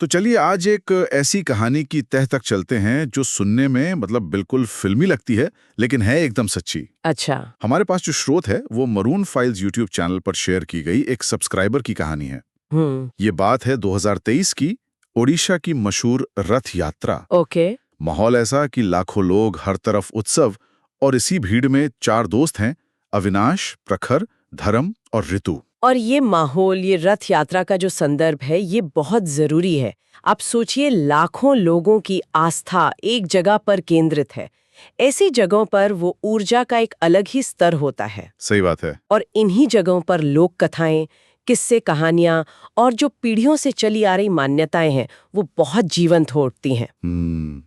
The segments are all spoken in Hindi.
तो चलिए आज एक ऐसी कहानी की तह तक चलते हैं जो सुनने में बिल्कुल फिल्मी लगती है, लेकिन है एकदम सच्ची। अच्छा। हमारे पास जो स्रोत है वो मरून फाइल्स यूट्यूब चैनल पर शेयर की गई एक सब्सक्राइबर की कहानी है। हम्म। ये बात है 2023 की, ओडिशा की मशहूर रथ यात्रा। ओके। माहौल ऐसा कि लाखों लोग, हर तरफ उत्सव, और इसी भीड़ में चार दोस्त हैं, अविनाश, प्रखर, धर्म और ऋतु। और ये माहौल, ये रथ यात्रा का जो संदर्भ है, ये बहुत जरूरी है। आप सोचिए, लाखों लोगों की आस्था एक जगह पर केंद्रित है। ऐसी जगहों पर वो ऊर्जा का एक अलग ही स्तर होता है। सही बात है। और इन्हीं जगहों पर लोक कथाएं, किस्से, कहानियां और जो पीढ़ियों से चली आ रही मान्यताएं हैं, वो बहुत जीवंत हो उठती हैं।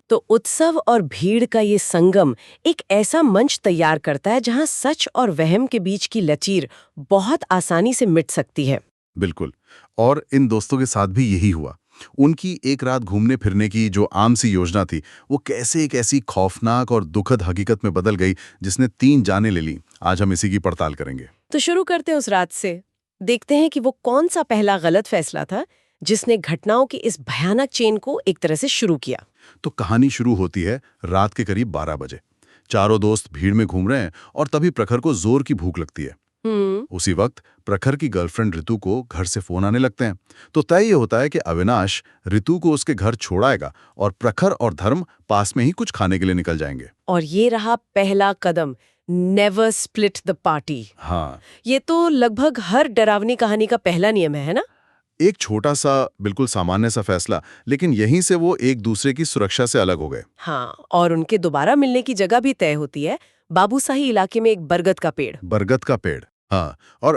तो उत्सव और भीड़ का ये संगम एक ऐसा मंच तैयार करता है जहां सच और वहम के बीच की लकीर बहुत आसानी से मिट सकती है। बिल्कुल। और इन दोस्तों के साथ भी यही हुआ। उनकी एक रात घूमने फिरने की जो आम सी योजना थी, वो कैसे एक ऐसी खौफनाक और दुखद हकीकत में बदल गई जिसने 3 जानें ले ली। आज हम इसी की पड़ताल करेंगे। तो शुरू करते हैं उस रात से। देखते हैं कि वो कौन सा पहला गलत फैसला था जिसने घटनाओं की इस भयानक चेन को एक तरह से शुरू किया। तो कहानी शुरू होती है रात के करीब 12 बजे। चारों दोस्त भीड़ में घूम रहे हैं और तभी प्रखर को जोर की भूख लगती है। उसी वक्त प्रखर की गर्लफ्रेंड ऋतु को घर से फोन आने लगते हैं। तो तय ये होता है कि अविनाश ऋतु को उसके घर छोड़ाएगा और प्रखर और धर्म पास में ही कुछ खाने के लिए निकल जाएंगे। और ये रहा पहला कदम, नेवर स्प्लिट द पार्टी। हाँ, ये तो लगभग हर डरावनी कहानी का पहला नियम है ना? एक छोटा सा, बिल्कुल सामान्य सा फैसला, लेकिन यहीं से वो एक दूसरे की सुरक्षा से अलग हो गए। हाँ, और उनके दोबारा मिलने की जगह भी तय होती है। बाबूसाही इलाके में एक बरगद का पेड़। बरगद का पेड़। हाँ, और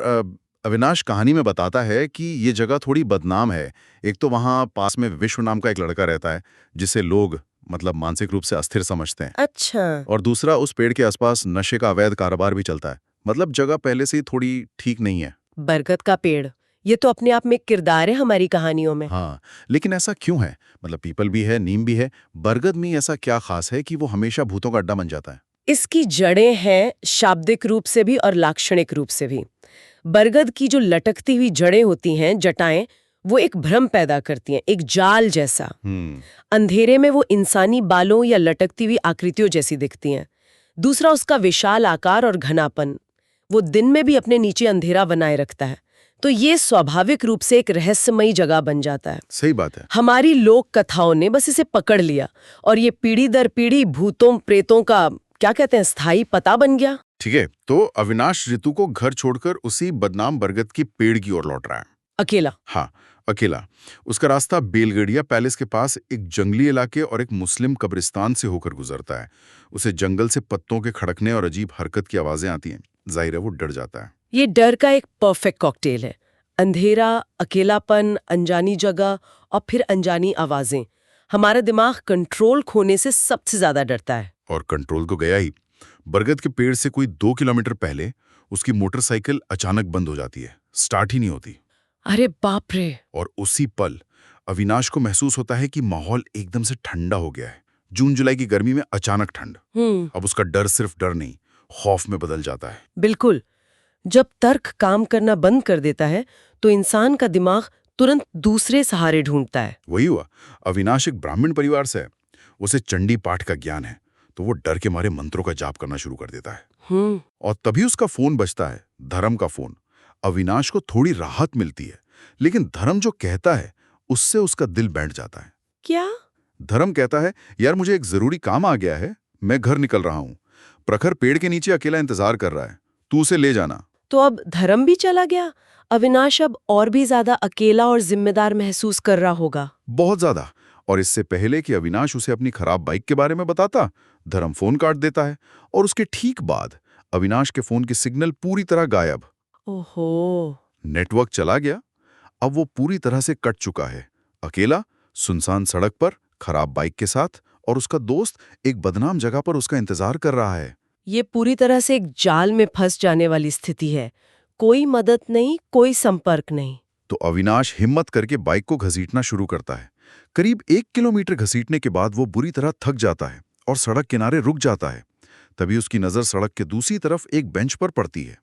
अविनाश कहानी में बताता है कि ये जगह थोड़ी बदनाम है। एक तो वहाँ पास में विश्व नाम का एक लड़का रहता है जिसे लोग मानसिक रूप से अस्थिर समझते हैं। अच्छा। और दूसरा, उस पेड़ के आसपास नशे का अवैध कारोबार भी चलता है। जगह पहले से ही थोड़ी ठीक नहीं है। बरगद का पेड़, ये तो अपने आप में एक किरदार है हमारी कहानियों में। हाँ, लेकिन ऐसा क्यों है? पीपल भी है, नीम भी है, बरगद में ऐसा क्या खास है कि वो हमेशा भूतों का अड्डा बन जाता है? इसकी जड़ें हैं शाब्दिक रूप से भी और लाक्षणिक रूप से भी। बरगद की जो लटकती हुई जड़ें होती हैं, जटाएं, वो एक भ्रम पैदा करती हैं, एक जाल जैसा। अंधेरे में वो इंसानी बालों या लटकती हुई आकृतियों जैसी दिखती हैं। दूसरा, उसका विशाल आकार और घनापन, वो दिन में भी अपने नीचे अंधेरा बनाए रखता है। तो ये स्वाभाविक रूप से एक रहस्यमयी जगह बन जाता है। सही बात है। हमारी लोक कथाओं ने बस इसे पकड़ लिया और ये पीढ़ी दर पीढ़ी भूतों प्रेतों का, क्या कहते हैं, स्थायी पता बन गया। ठीक है, तो अविनाश ऋतु को घर छोड़कर उसी बदनाम बरगद की पेड़ की ओर लौट रहा है। अकेला। हाँ, अकेला। उसका रास्ता बेलगड़िया पैलेस के पास एक जंगली इलाके और एक मुस्लिम कब्रिस्तान से होकर गुजरता है। उसे जंगल से पत्तों के खड़कने और अजीब हरकत की आवाजें आती हैं। जाहिर है वो डर जाता है। ये डर का एक परफेक्ट कॉकटेल है। अंधेरा, अकेलापन, अनजानी जगह और फिर अनजानी आवाजें। हमारा दिमाग कंट्रोल खोने से सबसे ज्यादा डरता है। और कंट्रोल तो गया ही। बरगद के पेड़ से कोई 2 किलोमीटर पहले उसकी मोटरसाइकिल अचानक बंद हो जाती है, स्टार्ट ही नहीं होती। अरे बाप रे! और उसी पल अविनाश को महसूस होता है कि माहौल एकदम से ठंडा हो गया है। जून जुलाई की गर्मी में अचानक ठंड। अब उसका डर सिर्फ डर नहीं, खौफ में बदल जाता है। बिल्कुल। जब तर्क काम करना बंद कर देता है तो इंसान का दिमाग तुरंत दूसरे सहारे ढूंढता है। वही हुआ। अविनाश एक ब्राह्मण परिवार से है। उसे चंडी पाठ का ज्ञान है, तो वो डर के मारे मंत्रों का जाप करना शुरू कर देता है। और तभी उसका फोन बजता है, धर्म का फोन। अविनाश को थोड़ी राहत मिलती है, लेकिन धर्म जो कहता है उससे उसका दिल बैठ जाता है। क्या? धर्म कहता है, यार मुझे एक जरूरी काम आ गया है, मैं घर निकल रहा हूँ। प्रखर पेड़ के नीचे अकेला इंतजार कर रहा है, तू उसे ले जाना। तो अब धर्म भी चला गया। अविनाश अब और भी ज्यादा अकेला और जिम्मेदार महसूस कर रहा होगा। बहुत ज्यादा। और इससे पहले कि अविनाश उसे अपनी खराब बाइक के बारे में बताता, धर्म फोन काट देता है। और उसके ठीक बाद अविनाश के फोन की सिग्नल पूरी तरह गायब। ओहो। नेटवर्क चला गया। अब वो पूरी तरह से कट चुका है, अकेला, सुनसान सड़क पर, खराब बाइक के साथ, और उसका दोस्त एक बदनाम जगह पर उसका इंतजार कर रहा है। ये पूरी तरह से एक जाल में फंस जाने वाली स्थिति है। कोई मदद नहीं, कोई संपर्क नहीं। तो अविनाश हिम्मत करके बाइक को घसीटना शुरू करता है। करीब 1 किलोमीटर घसीटने के बाद वो बुरी तरह थक जाता है और सड़क किनारे रुक जाता है। तभी उसकी नजर सड़क के दूसरी तरफ एक बेंच पर पड़ती है।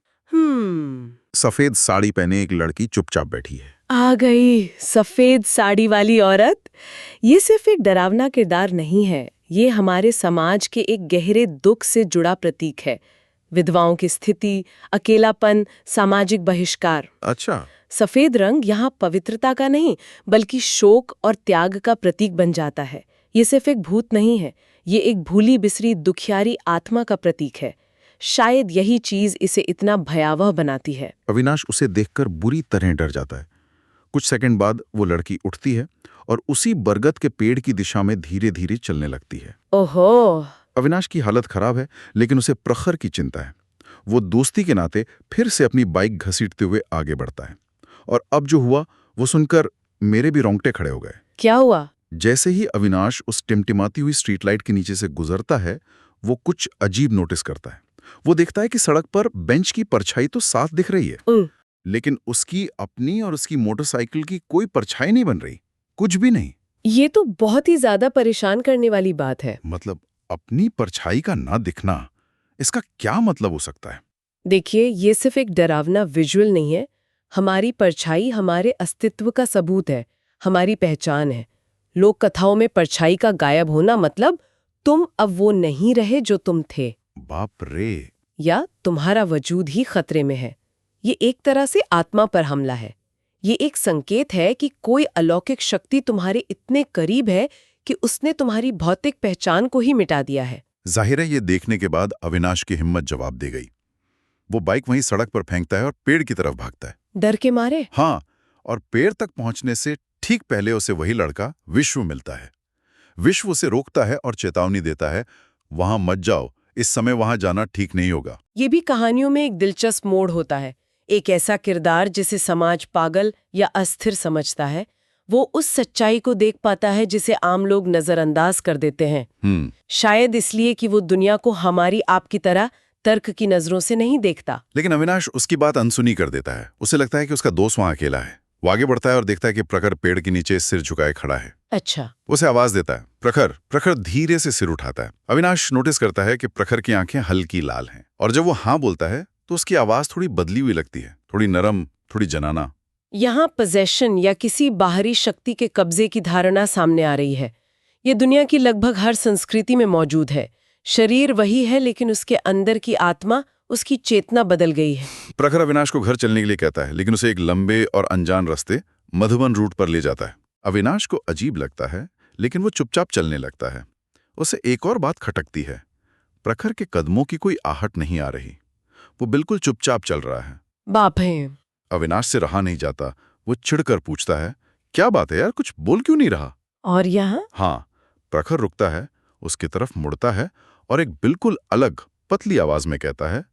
सफेद साड़ी पहने एक लड़की चुपचाप बैठी है। आ गई सफेद साड़ी वाली औरत। ये सिर्फ एक डरावना किरदार नहीं है, ये हमारे समाज के एक गहरे दुख से जुड़ा प्रतीक है। विधवाओं की स्थिति, अकेलापन, सामाजिक बहिष्कार। अच्छा। सफेद रंग यहाँ पवित्रता का नहीं बल्कि शोक और त्याग का प्रतीक बन जाता है। ये सिर्फ एक भूत नहीं है, ये एक भूली बिसरी दुखियारी आत्मा का प्रतीक है। शायद यही चीज इसे इतना भयावह बनाती है। अविनाश उसे देखकर बुरी तरह डर जाता है। कुछ सेकंड बाद वो लड़की उठती है और उसी बरगद के पेड़ की दिशा में धीरे धीरे चलने लगती है। ओहो। अविनाश की हालत खराब है, लेकिन उसे प्रखर की चिंता है। वो दोस्ती के नाते फिर से अपनी बाइक घसीटते हुए आगे बढ़ता है। और अब जो हुआ वो सुनकर मेरे भी रोंगटे खड़े हो गए। क्या हुआ? जैसे ही अविनाश उस टिमटिमाती हुई स्ट्रीट लाइट के नीचे से गुजरता है, वो कुछ अजीब नोटिस करता है। वो देखता है कि सड़क पर बेंच की परछाई तो साफ दिख रही है, लेकिन उसकी अपनी और उसकी मोटरसाइकिल की कोई परछाई नहीं बन रही, कुछ भी नहीं। ये तो बहुत ही ज्यादा परेशान करने वाली बात है। मतलब अपनी परछाई का ना दिखना, इसका क्या मतलब हो सकता है? देखिए, ये सिर्फ एक डरावना विजुअल नहीं है। हमारी परछाई हमारे अस्तित्व का सबूत है, हमारी पहचान है। लोक कथाओं में परछाई का गायब होना मतलब तुम अब वो नहीं रहे जो तुम थे, बाप रे। या तुम्हारा वजूद ही खतरे में है। ये एक तरह से आत्मा पर हमला है। ये एक संकेत है कि कोई अलौकिक शक्ति तुम्हारे इतने करीब है कि उसने तुम्हारी भौतिक पहचान को ही मिटा दिया है। जाहिर है ये देखने के बाद अविनाश की हिम्मत जवाब दे गई। वो बाइक वहीं सड़क पर फेंकता है और पेड़ की तरफ भागता है। डर के मारे? हाँ, और पेड़ तक पहुंचने से ठीक पहले उसे वही लड़का विश्व मिलता है। विश्व उसे रोकता है और चेतावनी देता है, वहां मत जाओ, इस समय वहां जाना ठीक नहीं होगा। ये भी कहानियों में एक दिलचस्प मोड़ होता है। एक ऐसा किरदार जिसे समाज पागल या अस्थिर समझता है, वो उस सच्चाई को देख पाता है जिसे आम लोग नजरअंदाज कर देते हैं। शायद इसलिए कि वो दुनिया को हमारी आपकी तरह तर्क की नजरों से नहीं देखता। लेकिन अविनाश उसकी बात अनसुनी कर देता है। उसे लगता है कि उसका दोस्त वहां अकेला है। वो आगे बढ़ता है और देखता है कि प्रखर पेड़ के नीचे सिर झुकाए खड़ा है। अच्छा। उसे आवाज देता है, प्रखर। प्रखर धीरे से सिर उठाता है। अविनाश नोटिस करता है कि प्रखर की आंखें हल्की लाल हैं, और जब वो हाँ बोलता है तो उसकी आवाज थोड़ी बदली हुई लगती है, थोड़ी नरम, थोड़ी जनाना। यहाँ पोजेशन या किसी बाहरी शक्ति के कब्जे की धारणा सामने आ रही है। ये दुनिया की लगभग हर संस्कृति में मौजूद है। शरीर वही है, लेकिन उसके अंदर की आत्मा, उसकी चेतना बदल गई है। प्रखर अविनाश को घर चलने के लिए कहता है, लेकिन उसे एक लंबे और अनजान रास्ते मधुबन रूट पर ले जाता है। अविनाश को अजीब लगता है, लेकिन वो चुपचाप चलने लगता है। उसे एक और बात खटकती है, प्रखर के कदमों की कोई आहट नहीं आ रही। वो बिल्कुल चुपचाप चल रहा है। बाप है। अविनाश से रहा नहीं जाता। वो चिढ़कर पूछता है, क्या बात है यार, कुछ बोल क्यों नहीं रहा? और यहाँ? हाँ। प्रखर रुकता है, उसकी तरफ मुड़ता है और एक बिल्कुल अलग पतली आवाज में कहता है,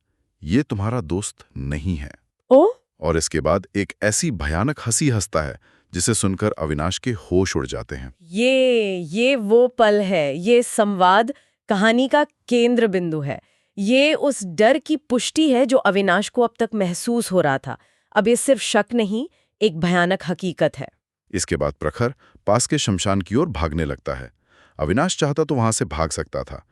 ये तुम्हारा दोस्त नहीं है। ओ? और इसके बाद एक ऐसी भयानक हंसी हंसता है जिसे सुनकर अविनाश के होश उड़ जाते हैं। ये वो पल है, ये संवाद कहानी का केंद्र बिंदु है। ये उस डर की पुष्टि है जो अविनाश को अब तक महसूस हो रहा था। अब ये सिर्फ शक नहीं, एक भयानक हकीकत है। इसके बाद प्रखर पास के शमशान की ओर भागने लगता है। अविनाश चाहता तो वहां से भाग सकता था,